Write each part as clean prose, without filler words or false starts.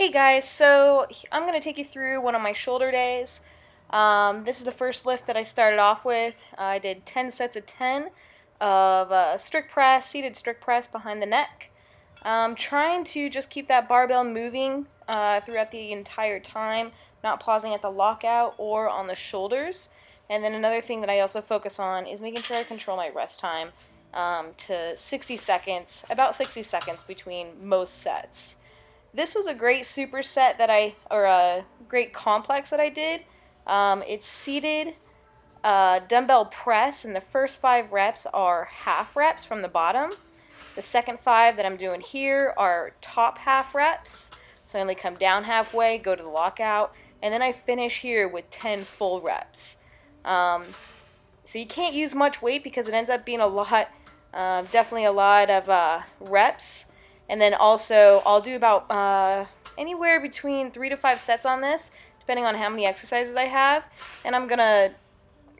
Hey guys, so I'm going to take you through one of my shoulder days. This is the first lift that I started off with. I did 10 sets of 10 of strict press, seated strict press behind the neck. Trying to just keep that barbell moving throughout the entire time, not pausing at the lockout or on the shoulders. And then another thing that I also focus on is making sure I control my rest time to 60 seconds, about 60 seconds between most sets. This was a great superset or a great complex that I did. It's seated dumbbell press, and the first 5 reps are half reps from the bottom. The second 5 that I'm doing here are top half reps. So I only come down halfway, go to the lockout, and then I finish here with 10 full reps. So you can't use much weight because it ends up being a lot, definitely a lot of reps. And then also, I'll do about anywhere between 3 to 5 sets on this, depending on how many exercises I have. And I'm going to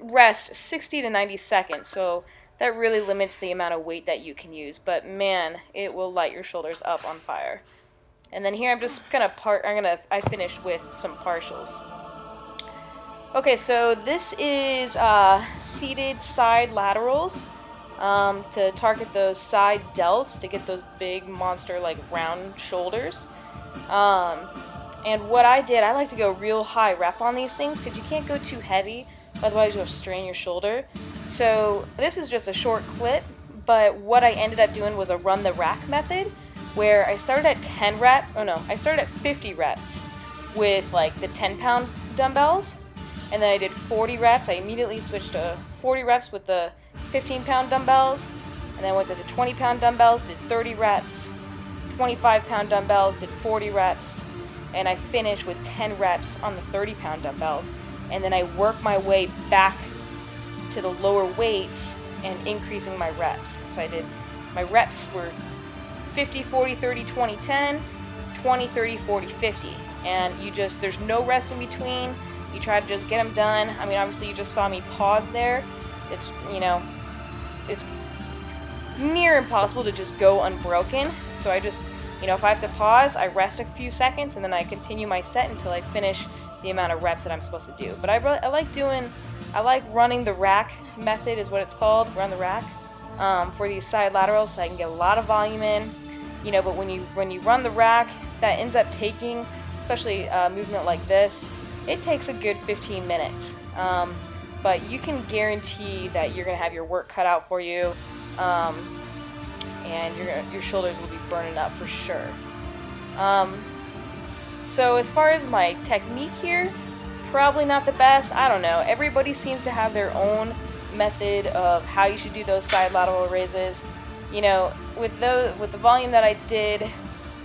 rest 60 to 90 seconds. So that really limits the amount of weight that you can use. But man, it will light your shoulders up on fire. And then here I'm just going to I finished with some partials. Okay, so this is seated side laterals. To target those side delts to get those big monster like round shoulders. And what I did, I like to go real high rep on these things because you can't go too heavy, otherwise you'll strain your shoulder. So this is just a short clip, but what I ended up doing was a run the rack method where I started at 50 reps with like the 10-pound dumbbells, and then I did 40 reps. I immediately switched to 40 reps with the 15-pound dumbbells, and then went to the 20-pound dumbbells, did 30 reps, 25-pound dumbbells, did 40 reps, and I finished with 10 reps on the 30-pound dumbbells, and then I worked my way back to the lower weights and increasing my reps. So my reps were 50, 40, 30, 20, 10, 20, 30, 40, 50, and there's no rest in between. You try to just get them done. I mean, obviously you just saw me pause there. It's near impossible to just go unbroken. So I just, if I have to pause, I rest a few seconds and then I continue my set until I finish the amount of reps that I'm supposed to do. But I like running the rack method is what it's called, run the rack, for these side laterals so I can get a lot of volume in. But when you run the rack, that ends up taking, especially movement like this, it takes a good 15 minutes. But you can guarantee that you're going to have your work cut out for you, and your shoulders will be burning up for sure. So as far as my technique here, probably not the best. I don't know. Everybody seems to have their own method of how you should do those side lateral raises. With the volume that I did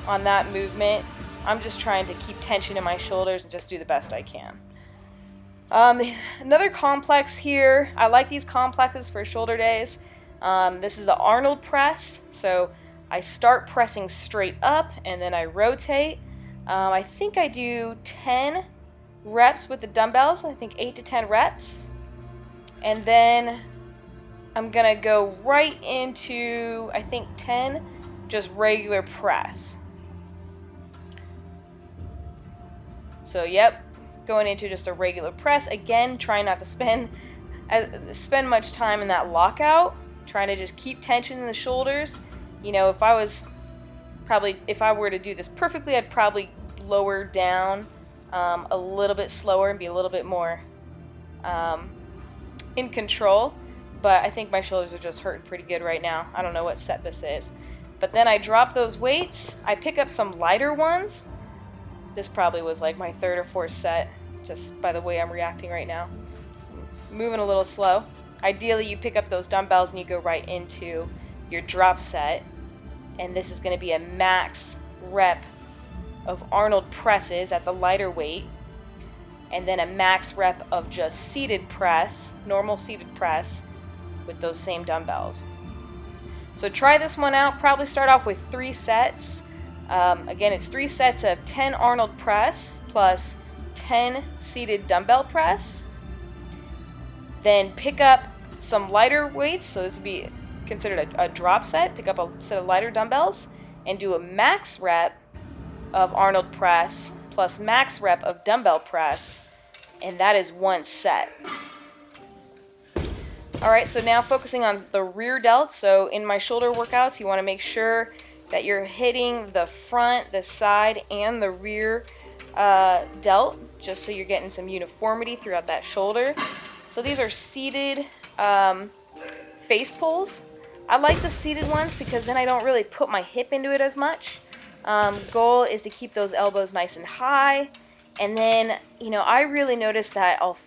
on that movement, I'm just trying to keep tension in my shoulders and just do the best I can. Another complex here, I like these complexes for shoulder days. This is the Arnold press. So I start pressing straight up and then I rotate. I think I do 10 reps with the dumbbells, I think 8 to 10 reps. And then I'm going to go right into, I think 10, just regular press. So yep, going into just a regular press. Again, trying not to spend much time in that lockout. Trying to just keep tension in the shoulders. If I were to do this perfectly, I'd probably lower down a little bit slower and be a little bit more in control. But I think my shoulders are just hurting pretty good right now. I don't know what set this is. But then I drop those weights. I pick up some lighter ones. This probably was like my 3rd or 4th set, just by the way I'm reacting right now. I'm moving a little slow. Ideally, you pick up those dumbbells and you go right into your drop set. And this is going to be a max rep of Arnold presses at the lighter weight. And then a max rep of just seated press, normal seated press, with those same dumbbells. So try this one out. Probably start off with 3 sets. Again, it's 3 sets of 10 Arnold press plus 10 seated dumbbell press. Then pick up some lighter weights, so this would be considered a drop set. Pick up a set of lighter dumbbells and do a max rep of Arnold press plus max rep of dumbbell press, and that is 1 set. All right, so now focusing on the rear delts. So in my shoulder workouts, you want to make sure that you're hitting the front, the side, and the rear delt, just so you're getting some uniformity throughout that shoulder. So these are seated face pulls. I like the seated ones because then I don't really put my hip into it as much. Goal is to keep those elbows nice and high. And then, I really notice that I'll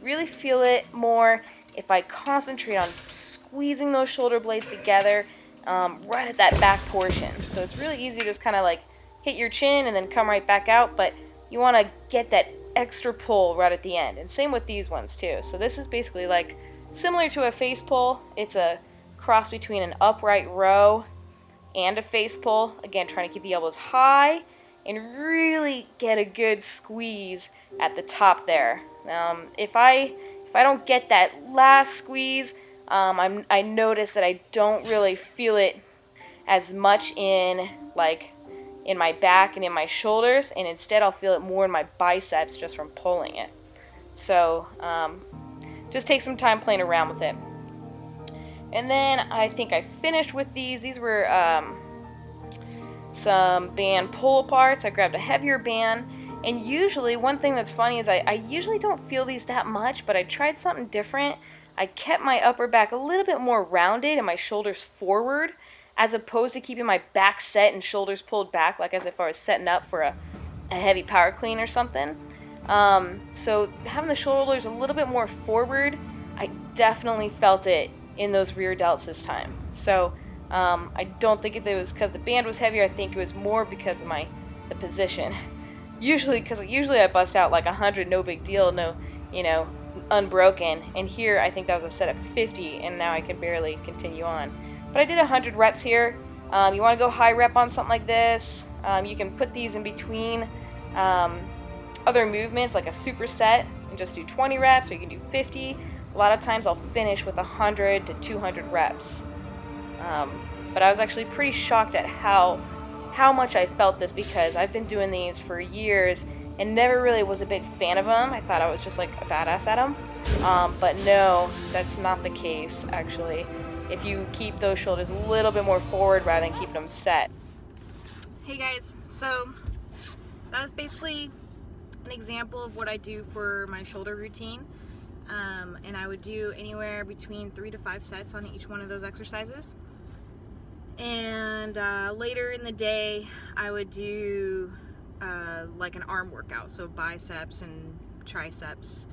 really feel it more if I concentrate on squeezing those shoulder blades together right at that back portion. So it's really easy to just kind of like hit your chin and then come right back out, but you want to get that extra pull right at the end. And same with these ones too. So this is basically like similar to a face pull. It's a cross between an upright row and a face pull. Again, trying to keep the elbows high and really get a good squeeze at the top there. If I don't get that last squeeze, I notice that I don't really feel it as much in my back and in my shoulders, and instead I'll feel it more in my biceps just from pulling it. So just take some time playing around with it. And then I think I finished with these. These were some band pull aparts. I grabbed a heavier band. And usually, one thing that's funny is I usually don't feel these that much, but I tried something different. I kept my upper back a little bit more rounded and my shoulders forward, as opposed to keeping my back set and shoulders pulled back, like as if I was setting up for a heavy power clean or something. So having the shoulders a little bit more forward, I definitely felt it in those rear delts this time. So I don't think it was because the band was heavier. I think it was more because of the position. Usually I bust out like 100, no big deal, no, unbroken. And here I think that was a set of 50, and now I can barely continue on. But I did 100 reps here. You want to go high rep on something like this. You can put these in between other movements like a superset and just do 20 reps, or you can do 50. A lot of times I'll finish with 100 to 200 reps. But I was actually pretty shocked at how much I felt this, because I've been doing these for years and never really was a big fan of them. I thought I was just like a badass at them. But no, that's not the case actually. If you keep those shoulders a little bit more forward rather than keeping them set. Hey guys, so that was basically an example of what I do for my shoulder routine. And I would do anywhere between 3 to 5 sets on each one of those exercises. And later in the day, I would do like an arm workout, so biceps and triceps,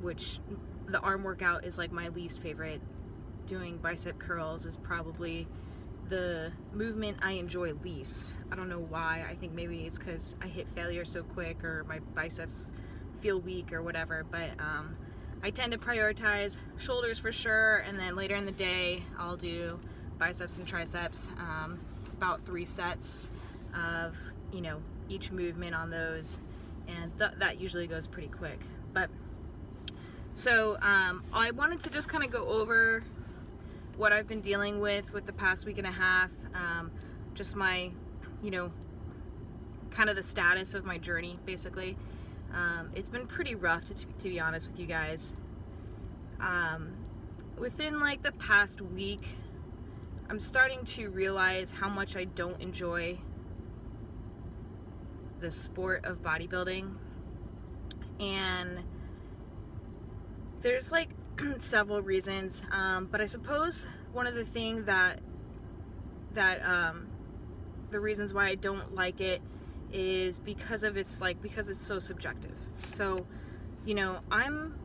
which the arm workout is like my least favorite. Doing bicep curls is probably the movement I enjoy least. I don't know why. I think maybe it's because I hit failure so quick, or my biceps feel weak or whatever, but I tend to prioritize shoulders for sure, and then later in the day I'll do biceps and triceps, about 3 sets of each movement on those, and that usually goes pretty quick. But so I wanted to just kind of go over what I've been dealing with the past week and a half, just my kind of the status of my journey basically. It's been pretty rough to be honest with you guys. Within like the past week, I'm starting to realize how much I don't enjoy the sport of bodybuilding. And there's like several reasons, but I suppose one of the things that the reasons why I don't like it is because it's so subjective. So, I'm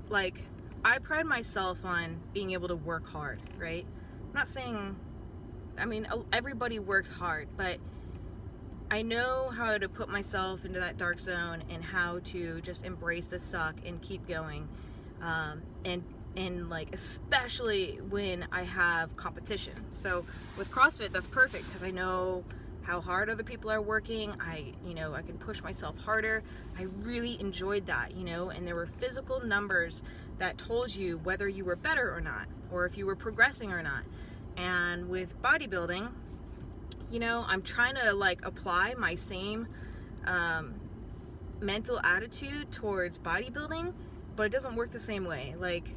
like, I pride myself on being able to work hard, right? I'm not saying, everybody works hard, but I know how to put myself into that dark zone and how to just embrace the suck and keep going. And like, especially when I have competition. So with CrossFit, that's perfect because I know how hard other people are working. I can push myself harder. I really enjoyed that, and there were physical numbers that told you whether you were better or not, or if you were progressing or not. And with bodybuilding, you know, I'm trying to like apply my same mental attitude towards bodybuilding, but it doesn't work the same way. Like,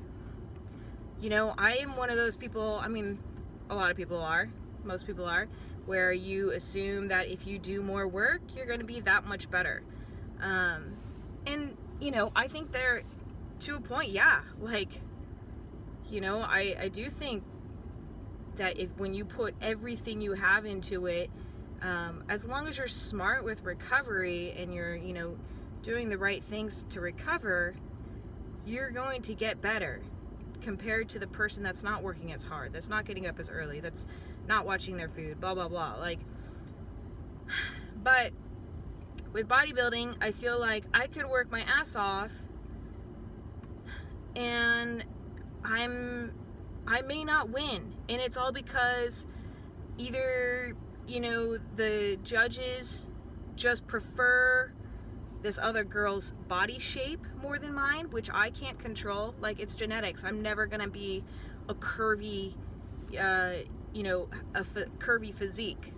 you know, I am one of those people, I mean, a lot of people are, most people are, where you assume that if you do more work, you're going to be that much better. And, you know, I think they're, to a point, yeah, like, you know, I do think that when you put everything you have into it, as long as you're smart with recovery and you're, you know, doing the right things to recover, you're going to get better compared to the person that's not working as hard, that's not getting up as early, that's not watching their food, blah, blah, blah. Like, but with bodybuilding, I feel like I could work my ass off and I may not win. And it's all because either, you know, the judges just prefer this other girl's body shape more than mine, which I can't control. Like, it's genetics. I'm never gonna be a curvy, you know, curvy physique.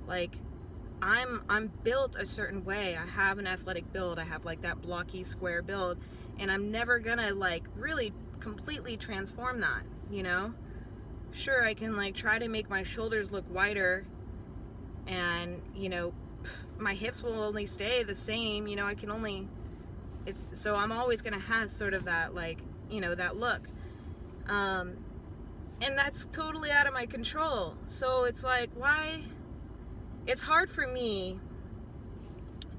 Like, I'm built a certain way. I have an athletic build. I have like that blocky square build, and I'm never gonna like really completely transform that, you know? Sure, I can like try to make my shoulders look wider, and, you know, my hips will only stay the same, you know, I can only, so I'm always gonna have sort of that, like, you know, that look. And that's totally out of my control. So it's like, why? It's hard for me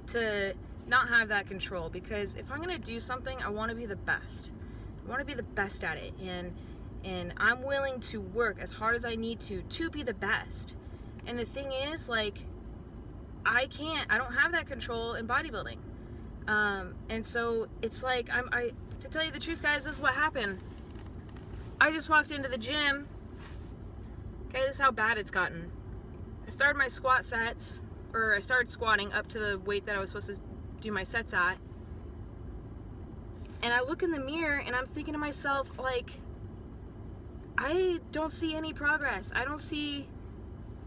to not have that control, because if I'm gonna do something, I wanna be the best. I wanna be the best at it, and I'm willing to work as hard as I need to be the best. And the thing is, like, I don't have that control in bodybuilding. And so it's like, to tell you the truth, guys, this is what happened. I just walked into the gym. Okay, this is how bad it's gotten. I started my squat sets, or I started squatting up to the weight that I was supposed to do my sets at. And I look in the mirror and I'm thinking to myself, like, I don't see any progress. I don't see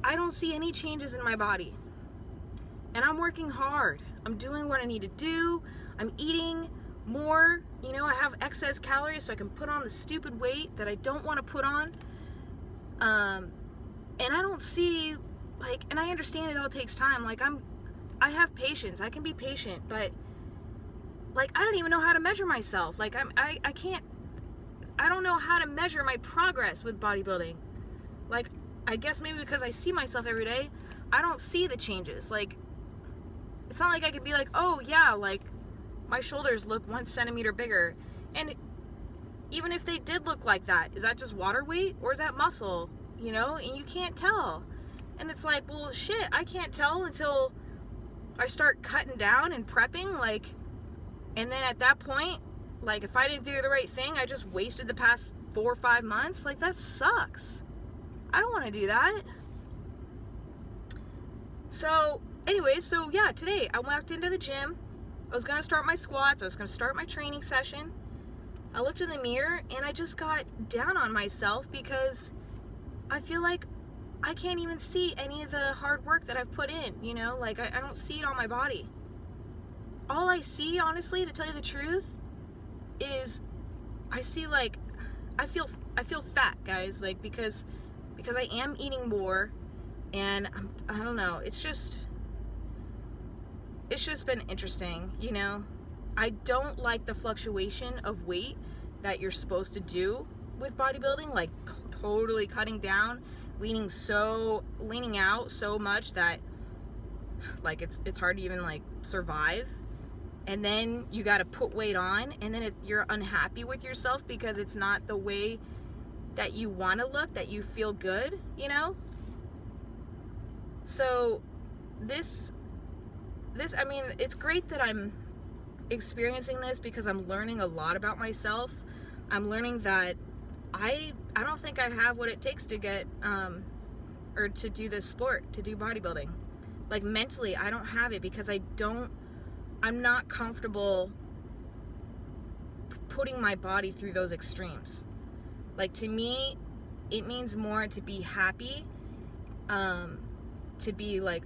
any changes in my body. And I'm working hard. I'm doing what I need to do. I'm eating more. You know, I have excess calories so I can put on the stupid weight that I don't want to put on. And I don't see, like, and I understand it all takes time. Like, I have patience. I can be patient, but, like, I don't even know how to measure myself. Like, I don't know how to measure my progress with bodybuilding. Like, I guess maybe because I see myself every day, I don't see the changes. Like, it's not like I could be like, oh yeah, like, my shoulders look 1 centimeter bigger. And even if they did look like that, is that just water weight or is that muscle? You know, and you can't tell. And it's like, well, shit, I can't tell until I start cutting down and prepping, like, and then at that point, like, if I didn't do the right thing, I just wasted the past 4 or 5 months. Like, that sucks. I don't want to do that. So, anyways, so yeah, today I walked into the gym. I was going to start my squats. I was going to start my training session. I looked in the mirror and I just got down on myself because I feel like I can't even see any of the hard work that I've put in, you know? Like, I don't see it on my body. All I see, honestly, to tell you the truth, is I see, like, I feel fat, guys, like, because I am eating more, and I don't know, it's just been interesting, you know? I don't like the fluctuation of weight that you're supposed to do with bodybuilding, like totally cutting down, leaning out so much that, like, it's hard to even, like, survive. And then you got to put weight on, and then you're unhappy with yourself because it's not the way that you want to look, that you feel good, you know? So this, I mean, it's great that I'm experiencing this because I'm learning a lot about myself. I'm learning that I don't think I have what it takes to get, or to do this sport, to do bodybuilding. Like, mentally, I don't have it because I'm not comfortable putting my body through those extremes. Like, to me, it means more to be happy, to be like,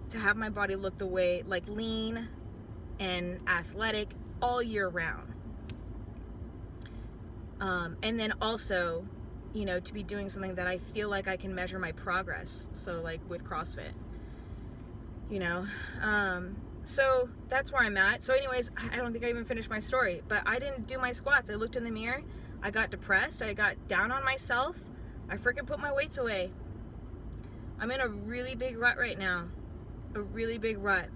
to have my body look the way, like lean and athletic all year round. And then also, you know, to be doing something that I feel like I can measure my progress. So like with CrossFit, you know, so that's where I'm at. So anyways, I don't think I even finished my story, but I didn't do my squats. I looked in the mirror, I got depressed, I got down on myself, I freaking put my weights away. I'm in a really big rut right now, a really big rut,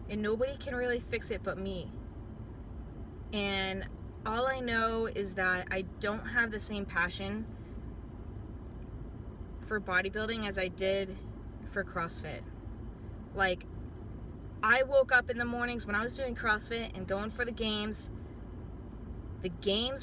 and nobody can really fix it but me. And all I know is that I don't have the same passion for bodybuilding as I did for CrossFit. Like, I woke up in the mornings when I was doing CrossFit and going for the games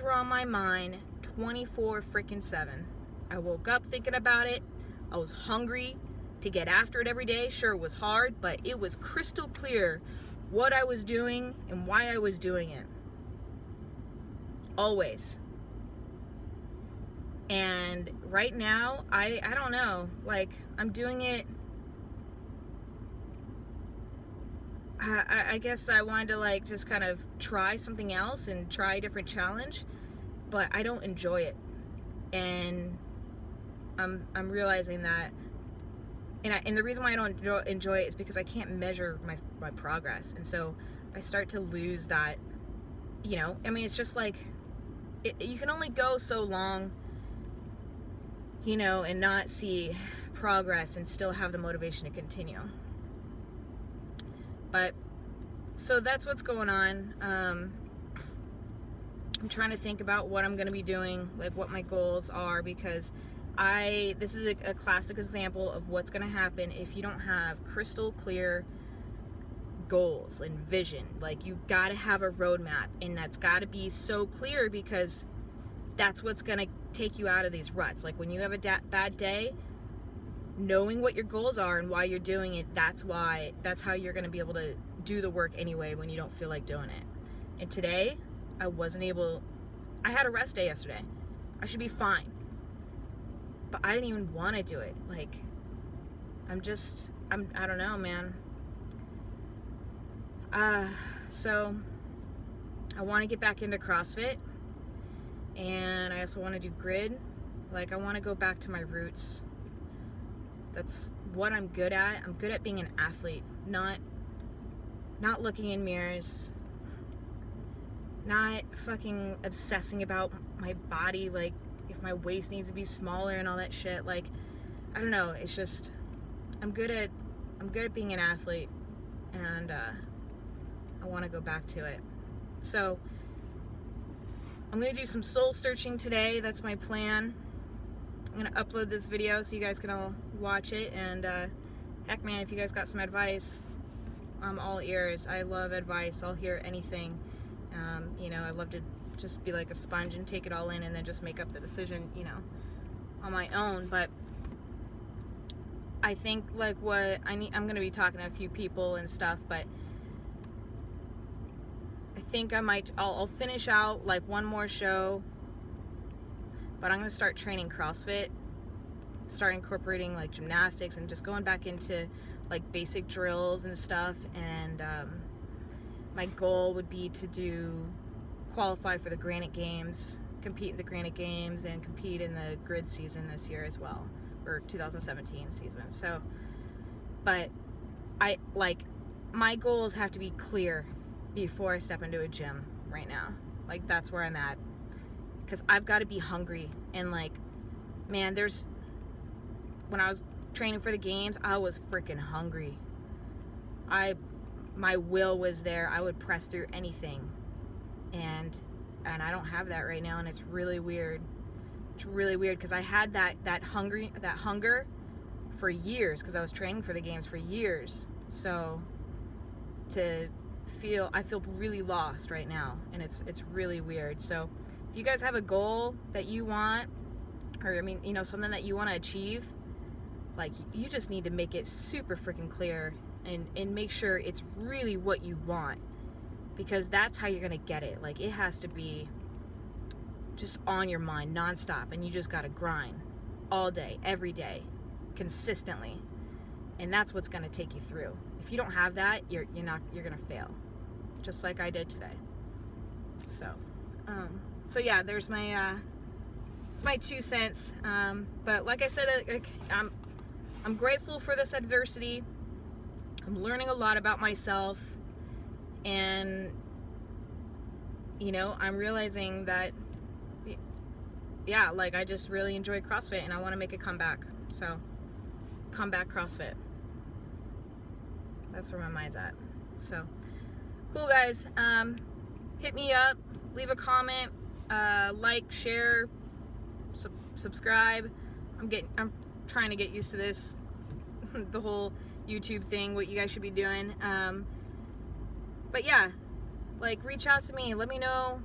were on my mind 24 freaking 7. I woke up thinking about it. I was hungry to get after it every day. Sure, it was hard, but it was crystal clear what I was doing and why I was doing it. Always. And right now, I don't know, like, I'm doing it, I guess I wanted to like just kind of try something else and try a different challenge, but I don't enjoy it. And I'm realizing that, and the reason why I don't enjoy it is because I can't measure my progress. And so I start to lose that, you know, I mean, it's just like, you can only go so long, you know, and not see progress and still have the motivation to continue. But so that's what's going on. I'm trying to think about what I'm going to be doing, like what my goals are, because this is a classic example of what's going to happen if you don't have crystal clear goals and vision. Like, you got to have a roadmap, and that's got to be so clear, because that's what's going to take you out of these ruts. Like, when you have a bad day, knowing what your goals are and why you're doing it, that's how you're going to be able to do the work anyway when you don't feel like doing it. And today, I had a rest day yesterday. I should be fine. But I didn't even want to do it. Like, I don't know, man. So I want to get back into CrossFit, and I also want to do grid. Like, I want to go back to my roots. That's what I'm good at. I'm good at being an athlete, not looking in mirrors, not fucking obsessing about my body, like if my waist needs to be smaller and all that shit. Like, I don't know, it's just, I'm good at being an athlete, and I want to go back to it. So I'm gonna do some soul searching today. That's my plan. I'm gonna upload this video so you guys can all watch it, and heck, man, if you guys got some advice, I'm all ears. I love advice. I'll hear anything. You know, I love to just be like a sponge and take it all in and then just make up the decision, you know, on my own. But I think like what I'm gonna be talking to a few people and stuff, but I think I'll finish out like one more show, but I'm gonna start training CrossFit, start incorporating like gymnastics and just going back into like basic drills and stuff. And my goal would be to qualify for the Granite Games, compete in the Granite Games, and compete in the grid season this year as well, or 2017 season. So, but my goals have to be clear before I step into a gym right now. Like, that's where I'm at, because I've got to be hungry. And like, man, when I was training for the games, I was freaking hungry. My will was there. I would press through anything, and I don't have that right now, and it's really weird. It's really weird, because I had that hunger for years, because I was training for the games for years. So I feel really lost right now, and it's really weird. So if you guys have a goal that you want, or I mean, you know, something that you want to achieve, like, you just need to make it super freaking clear and make sure it's really what you want, because that's how you're gonna get it. Like, it has to be just on your mind nonstop, and you just gotta grind all day, every day, consistently. And that's what's going to take you through. If you don't have that, you're going to fail, just like I did today. So yeah, there's my it's my 2 cents. But like I said, I'm grateful for this adversity. I'm learning a lot about myself, and I'm realizing that, yeah, like I just really enjoy CrossFit and I want to make a comeback. So, comeback CrossFit. That's where my mind's at. So, cool, guys. Hit me up, leave a comment, like, share, subscribe. I'm trying to get used to this, the whole YouTube thing, what you guys should be doing. But yeah, like, reach out to me, let me know,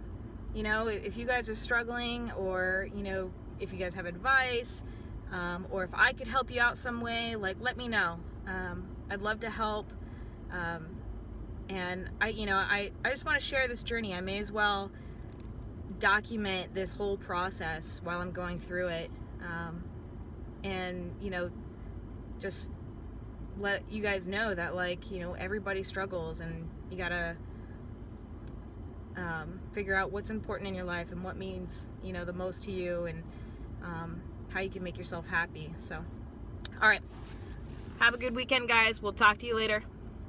if you guys are struggling, or, if you guys have advice, or if I could help you out some way, like, let me know. I'd love to help. And I just want to share this journey. I may as well document this whole process while I'm going through it. And, just let you guys know that, like, everybody struggles, and you gotta figure out what's important in your life and what means, the most to you, and how you can make yourself happy. So, all right. Have a good weekend, guys. We'll talk to you later.